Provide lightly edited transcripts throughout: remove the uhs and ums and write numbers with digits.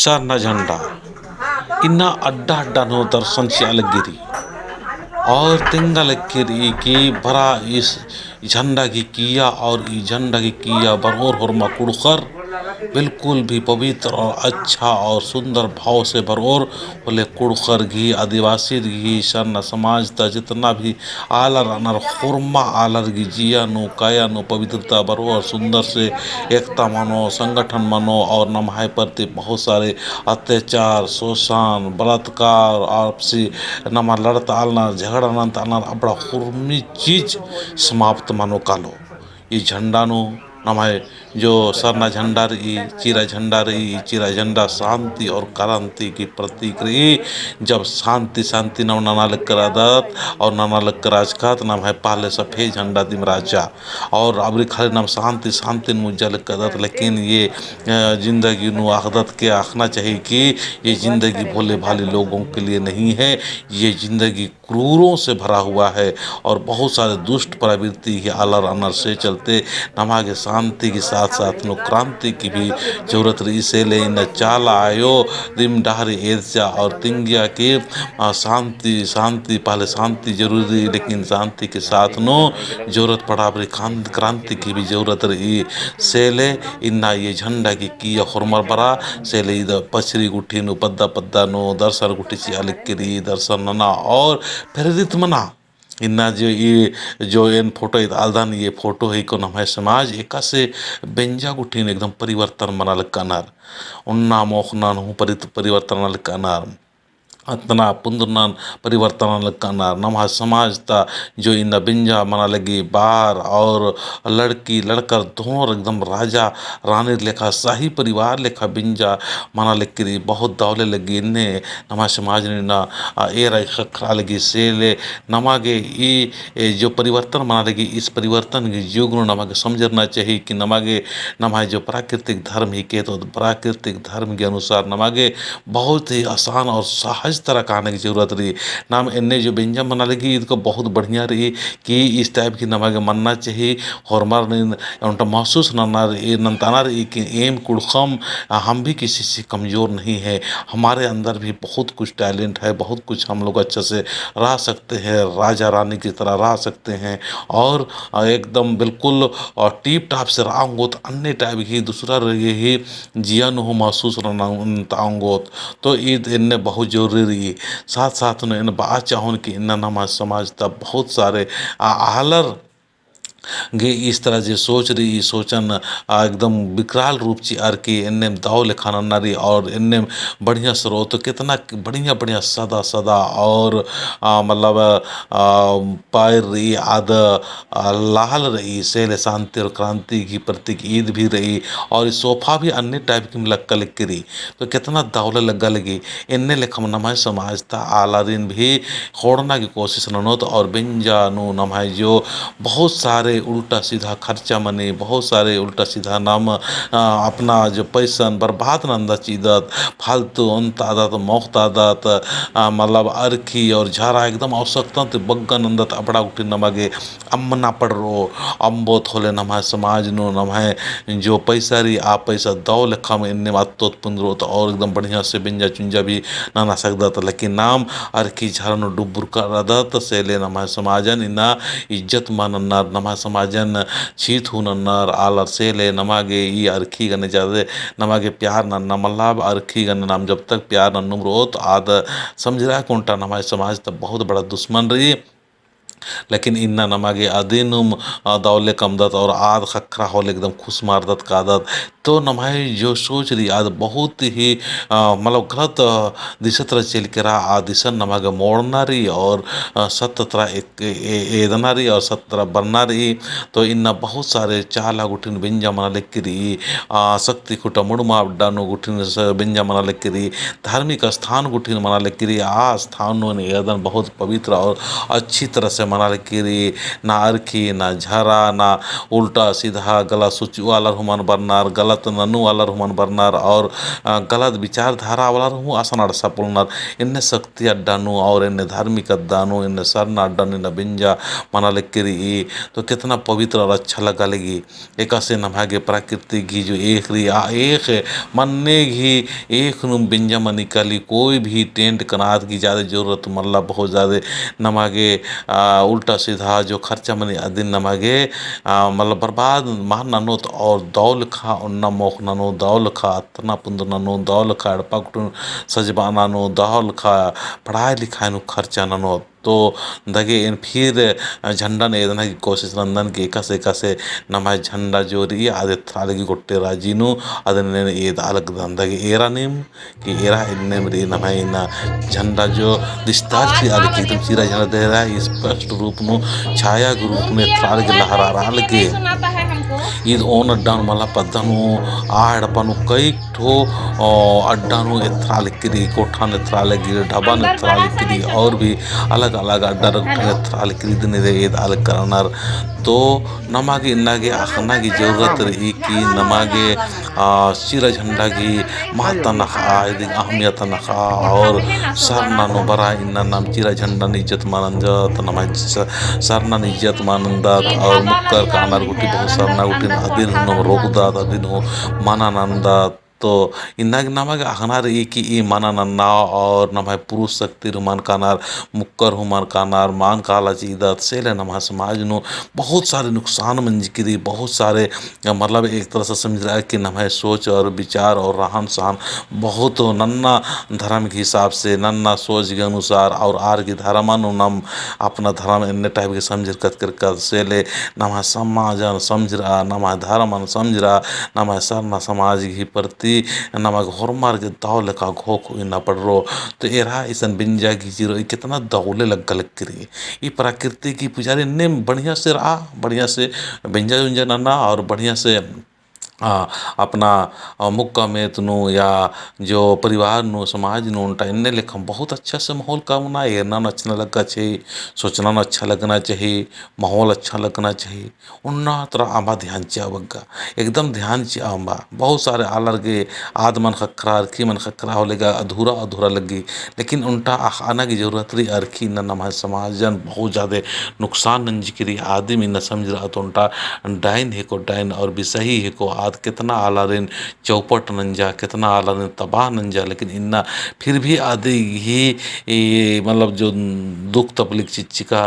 सरना झंडा इन्ना अड्डा अड्डा नो दर्शन गिरी और तिंगल की बरा इस झंडा की किया और इस झंडा की किया बरोर होरमा कुड़कर बिल्कुल भी पवित्र और अच्छा और सुंदर भाव से बरोर बोले कुड़कर घी आदिवासी घी सरना समाज ता जितना भी आलर अनर खुरमा आलर घी जिया नो काया नो पवित्रता बरोर सुंदर से एकता मानो संगठन मानो और नमाय प्रति बहुत सारे अत्याचार शोषण बलात्कार आपसी नमा लड़ता आलना झगड़ा नंत आलना अपना खुरमी चीज समाप्त मानो कालो ये झंडा नो नमाय जो सरना झंडा रही चिरा झंडा शांति और क्रांति की प्रतीक रही। जब शांति शांति नव नाना लग आदत और नाना लग राजखात नाम है पहले सफ़ेद झंडा दिम राजा और अबरी खाली नाम शांति शांति मुझा लग आदत। लेकिन ये जिंदगी नु आदत के आखना चाहिए कि ये जिंदगी भोले भाले लोगों के लिए नहीं है, ये जिंदगी क्रूरों से भरा हुआ है और बहुत सारे दुष्ट प्रवृत्ति के आलर अनर से चलते नमागे शांति के साथ साथ नो क्रांति की भी जरूरत रही से ले न चाला आयो दिम डहरी एर्जा और तिंगिया के शांति शांति पहले शांति जरूरी लेकिन शांति के साथ नो जरूरत पड़ा बड़ी क्रांति की भी जरूरत रही से ले इन्ना ये झंडा की हुरमर बरा से ले पछरी गुठी नो पद्दा पद्दा नो दर्शन गुठी ची अलिक्री दर्शन नना और प्रेरित मना इन्ना जो इन फोटो आलदान ये फोटो है को नम है समाज एका से बेंजा गुठीन एकदम परिवर्तन मनाल कनार उन्ना मोखना परिवर्तन कनार अतना पुंदरनान परिवर्तन कानार नमः समाज ता जो इन बिंजा मना लगी बार और लड़की लड़कर दोनों एकदम राजा रानी लेखा शाही परिवार लेखा बिंजा मना लगी बहुत दौले लगी इन्ने नमः समाज ने ना ए खखरा लगी से ले नमागे ये जो परिवर्तन मना लगी इस परिवर्तन की युग नमागे समझना चाहिए कि नमागे नमागे जो प्राकृतिक धर्म ही के तो प्राकृतिक धर्म के अनुसार नमागे बहुत ही आसान और सहज तरह का आने की जरूरत रही नाम इन्ने जो व्यंजन बना लगी इसको बहुत बढ़िया रही कि इस टाइप की नमागे मनना चाहिए और मर महसूस नंताना रही कि एम कुड़खम हम भी किसी से कमज़ोर नहीं है, हमारे अंदर भी बहुत कुछ टैलेंट है, बहुत कुछ हम लोग अच्छे से रह सकते हैं, राजा रानी की तरह रह सकते हैं और एकदम बिल्कुल और टीप टाप से रहोत अन्य टाइप की दूसरा रही जियन हो महसूस रंगोत तो ईद इनने बहुत जरूरी रही साथ साथ इन बात चाहूँ कि इन नमाज समाज तब बहुत सारे आलर गे इस तरह से सोच रही सोचन एकदम विकराल रूप ची आर की इन्ने दाव लिखाना नारी और इन्ने बढ़िया स्रोत कितना बढ़िया बढ़िया सदा सदा और मतलब पायर रही आद लाल रही सेल शांति और क्रांति की प्रतीक ईद भी रही और इस सोफा भी अन्य टाइप की लक्का लिख रही तो कितना दावले लगा लगी इन्ने लिखम नमाज समाज था आला दिन भी खोड़ना की कोशिश ननोत और बिंजा नु नमाज जो बहुत सारे उल्टा सीधा खर्चा मने बहुत सारे उल्टा सीधा नाम अपना जो पैसा बर्बाद नंदा चीदत फालतू अंत आदत मोख्त आदत मतलब अरखी और झारा एकदम आवश्यकता तो बग्गन अंदत अपड़ा उठी नमागे अम्मना पड़ रो अम्बो थोले नमाय समाज नो नमाय जो पैसा रही आप पैसा दौ लेखा में इन्ने मातोत पुंद्रो तो और एकदम बढ़िया से बिंजा चुंजा भी ना सकता लेकिन नाम अरखी झारा नो डुब्बुर कर आदत से ले नमाय समाजन इना इज्जत मानन्नार नमाय समाजन छीत हुनन्नार आलर से ले नमागे ई अरखी गने जादे नमागे प्यार नन्ना मल्लाब अरखी गने नाम जब तक प्यार नन्नुम रोत आद समझ रहा है कौनटा नमाय समाज तब बहुत बड़ा दुश्मन रही लेकिन इन्ना नमागे अदीनुम दौले कमदत और आद खखरा होल एकदम खुश मारदत का आदत तो नमाई जो सोच रही आद बहुत ही मतलब गलत दिशत रह चल के रहा आदिशन नमागे मोड़ना रही और सतरा एक एदना रही और सतरा बनना रही तो इन्ना बहुत सारे चाला गुठिन बिंजा मना लिख रही शक्ति खुटा मुड़मा अड्डानो गुठिन बिंजा मना लिख रही धार्मिक स्थान गुठिन मना लिख रही आ स्थानों ने एदन बहुत पवित्र और अच्छी तरह से मनाल किरी ना अरखी ना झरा ना उल्टा सीधा गला सुच वाला हुमान बरनार गलत ननु वाला हुमान बरनार और गलत विचारधारा वाला हूँ आसान अड़सा पुलनार इन्ने शक्ति अड्डानु और इन्ने धार्मिक अड्डानु इन्ने सरना अड्डानु इन्ने बिंजा मनाल किरी तो कितना पवित्र और अच्छा लगा लगी एक से नभागे प्रकृति की जो एक एक मन्ने घी एक नु बिंजा में निकाली कोई भी टेंट कनात की ज़्यादा जरूरत मल्ला बहुत ज़्यादा नमागे उल्टा सीधा जो खर्चा मनी दिन नमागे मतलब बर्बाद मान नानो तो और दौल खा उन्ना मोख नानो दौल खा अतना पुंद नानो दौल खा अड़पा कुटुन सजबा नानो दौल खा पढ़ाई लिखाई नु खर्चा नानो तो दगे इन फिर झंडा ने एदना की कोशिश नंदन के एक से नमाय झंडा जोरी आदे थालगी गोट्टे राजीनु ಅದನ್ನ ಏದ ಅಲಗದಂದಾಗೆ ಏರಾ ನೇಮ್ कि एरा नेम रे नमाय ना झंडा जो विस्तार से आलके एकदम चिरा झंडा दे रहा है स्पष्ट रूप में छाया के रूप में थाल के लहरा रहा लगे ಇದು ಓನ್ ಅಡ್ಡಾನು ಮಲ್ಲ ಪದ್ದನು ಆ ಹಡಪನು ಕೈ ठो अड्डानु एथराल किरी कोठान एथराल गिरी ढबान एथराल किरी और भी अलग अलग अड्डा एथराल किरी दिन अलग करनार तो नमागे इन्नागे आखना की जरूरत रही कि नमागे चिरा झंडा की महत्ता नखा अहमियत नखा और सरना नो बरा इन्ना नाम चिरा झंडा इज्जत मानंदत नमा सरना इज्जत मानंदत और मुक्कर कानार गुटी बहुत सरना गुटी अदिन नो रोगदात अदिन हो मानानंदत तो इन्नाग नमागे अखनार की ई माना नन्ना और नमाय पुरुष शक्ति रुमान कानार मुक्कर हुमान कानार मान काला चीदत सेले नमा समाज नो बहुत सारे नुकसान मंजकिरी बहुत सारे मतलब एक तरह से समझ रहा है कि नमाय सोच और विचार और रहन सहन बहुत नन्ना धर्म के हिसाब से नन्ना सोच के अनुसार और आर की धर्मान नम अपना धर्म इन टाइप के समझ कर सेले नमा समाजन समझ रहा नमा धर्मन समझ रहा नमा सरना समाज की प्रति नमक होरमार के दाव लगा घो ना पड़ रो तो एरा ऐसा बिंजा की जीरो कितना दौले लग करी ये प्रकृति की पुजारी ने बढ़िया से रहा बढ़िया से बिंजा उंजा नन्ना और बढ़िया से अपना मुक्का में तनु या जो परिवार नो समाज नो उनटा इन्ने लेखा बहुत अच्छा से माहौल कामना एरना अच्छा लगना चाहिए सोचना अच्छा लगना चाहिए माहौल अच्छा लगना चाहिए उन्ना तरह आमा ध्यान चावगा एकदम ध्यान चावगा बहुत सारे आलर के आद मन खखरा अरखी मन खखरा हो लेगा अधूरा अधूरा लगी लेकिन उनटा आना की जरूरत रही अरखी न नम समाजन बहुत ज़्यादा नुकसान नंजिक्री आदमी न समझ रहा तो उनटा डाइन है को डाइन और भी सही है को कितना आला रिन चौपट नंजा कितना आला रिन तबाह नंजा लेकिन इन्ना फिर भी आदि ही मतलब जो दुख तकलीफ चिचिका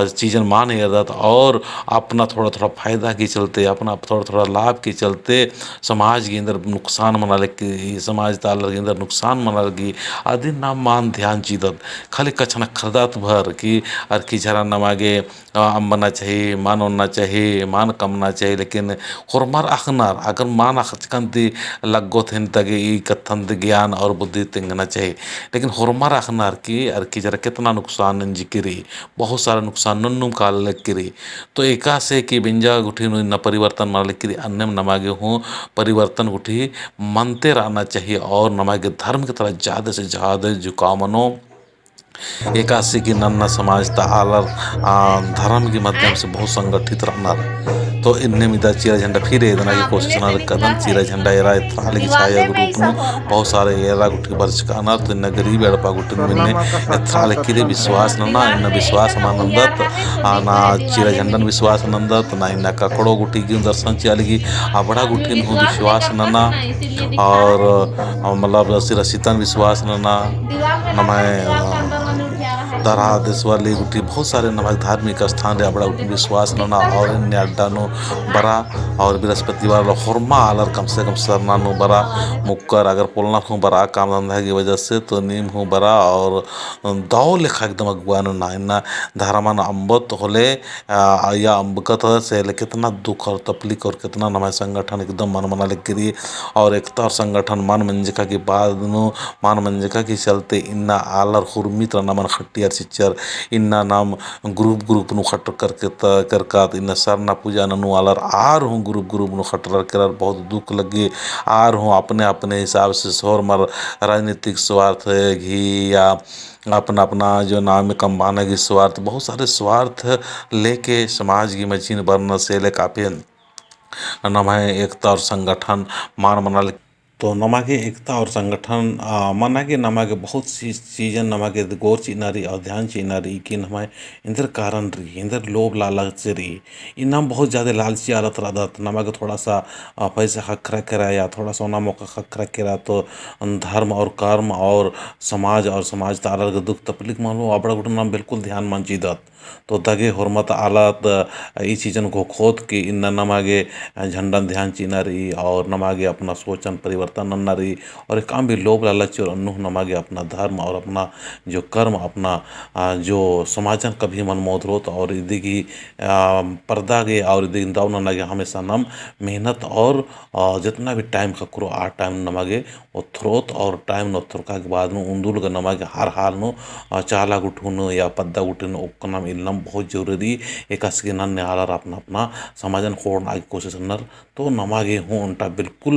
चीज़न माने आदत और अपना थोड़ा थोड़ा फायदा के चलते अपना थोड़ा थोड़ा लाभ के चलते समाज के अंदर नुकसान मना लगी समाज तालर के अंदर नुकसान मना लगी आदि नाम मान ध्यान चीदत खाली कछना खरदात भर कि अर की झरा नमागे अम्बना चाहिए मान होना चाहिए मान कमना चाहिए लेकिन होरमार अखनार अगर मान अखचकंती लगो थे तगे ई कथन ज्ञान और बुद्धि तिंगना चाहिए लेकिन होरमार अखनार की अर की जरा कितना नुकसान जिक्री बहुत सारा नुकसान नन्नू काल लगी तो एका से कि बिंजा गुठी न परिवर्तन मान लगी अन्य नमागे हूँ परिवर्तन गुठी मानते रहना चाहिए और नमागे धर्म की तरह ज़्यादा से ज़्यादा झुकावनो एकासी की नन्ना समाज आलर धर्म के माध्यम से बहुत संगठित रहना तो इन्ने मिदा चिरा झंडा फिर इतना की कोशिश ना कदम चिरा झंडा एरा थाल की छाया रूप में बहुत सारे एरा गुठी बर्च काना तो इन गरीब एड़पा गुटी मिलने थाल किरे विश्वास ना इन विश्वास मानंदत ना चिरा झंडन विश्वास नंदत ना इन ककड़ो गुटी की दर्शन चियालगी बड़ा गुठी हूँ विश्वास ना और मतलब सिरसितन विश्वास ना नमाय दरा देशवाली गुटी बहुत सारे नमाज धार्मिक स्थान रे बड़ा विश्वास नना और इन अड्डा नो बरा और बृहस्पतिवार होरमा आलर कम से कम सरना नो बरा मुक्कर अगर पोलना हूँ बरा काम धंधा की वजह से तो नीम हूँ बरा और दाव लेखा एकदम अगुआन ना इन्ना धारामान अम्बत होले या अम्बकत से कितना दुख और तकलीफ और कितना नमाज संगठन एकदम मन मना लगी और एकता और संगठन मान मंजिका की बाद नो मान मंजिका के चलते इन्ना आलर हुर्मित नमन खट्टी सिच्चर इन्ना नाम ग्रुप ग्रुप नु खट करके करकात इन सरना पूजा ननु आलर आर हूँ ग्रुप ग्रुप नु खटर कर बहुत दुख लगे आर हूँ अपने अपने हिसाब से शोर मर राजनीतिक स्वार्थ घी या अपना अपना जो नाम कमाने की स्वार्थ बहुत सारे स्वार्थ लेके समाज की मशीन बनने से ले काफ़ी नमः एकता और संगठन मान मना तो नमागे एकता और संगठन मनागे नमागे बहुत सी चीज़ें नमागे गौर चिनारी और ध्यान चिनारी कि नमाय इंदर कारण रही इंदर लोभ लालच रही इनाम बहुत ज़्यादा लालची आलत रहत नमागे थोड़ा सा पैसा खखरा करा या थोड़ा सा मौका खखरा करा तो धर्म और कर्म और समाज तारा के दुख तकलीफ मानो अपना गुट नाम बिल्कुल ध्यान मान चीदत तो दगे हुरमत आलत ई चीज़न को खोद के इन नमागे झंडन ध्यान चिनारी और नमागे अपना सोचन परिवर्तन नन्ना रही और एक काम भी लोभ लालच और अन्नु नमागे अपना धर्म और अपना जो कर्म अपना जो समाजन कभी मन मोदरोत और इदी की पर्दा गे और इदी दाव न लगे हमेशा नम मेहनत और जितना भी टाइम करो आ टाइम नमागे थ्रोत और टाइम न थ्रोका के बाद उन्दुल के नमागे हर हाल नो चाला गुठुन या पद्दा गुठुन ओक नाम इलनम बहुत जरूरी एक के नन्ने आलर अपना अपना समाजन खोड़ना आगे कोशिश नर तो नमागे हूँ उनटा बिल्कुल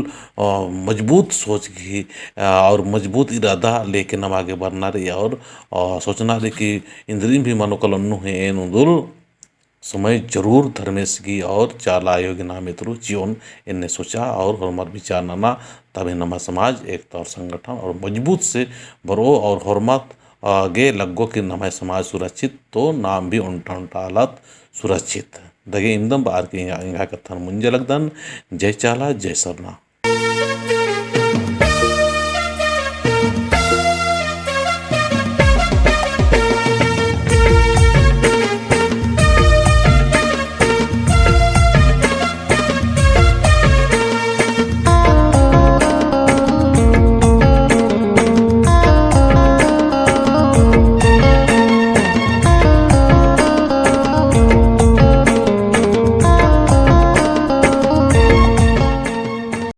मजबूत सोच की और मजबूत इरादा लेके नमागे बढ़ना रही और सोचना रही कि इंद्रिम भी मनोकल अन्नु है एन उन्दुल समय जरूर धर्मेश की और चाला आयोग नाम इतरु जीवन इनने सोचा और हमार विचार नाना तभी नमा समाज एकता और संगठन और मजबूत से बरो और हरमत गे लग्गो कि नमाय समाज सुरक्षित तो नाम भी उनटा उनटा हालत सुरक्षित दगे इंदम बार के इंगा कथन मुंजे लगदन जय चाला जय सरना।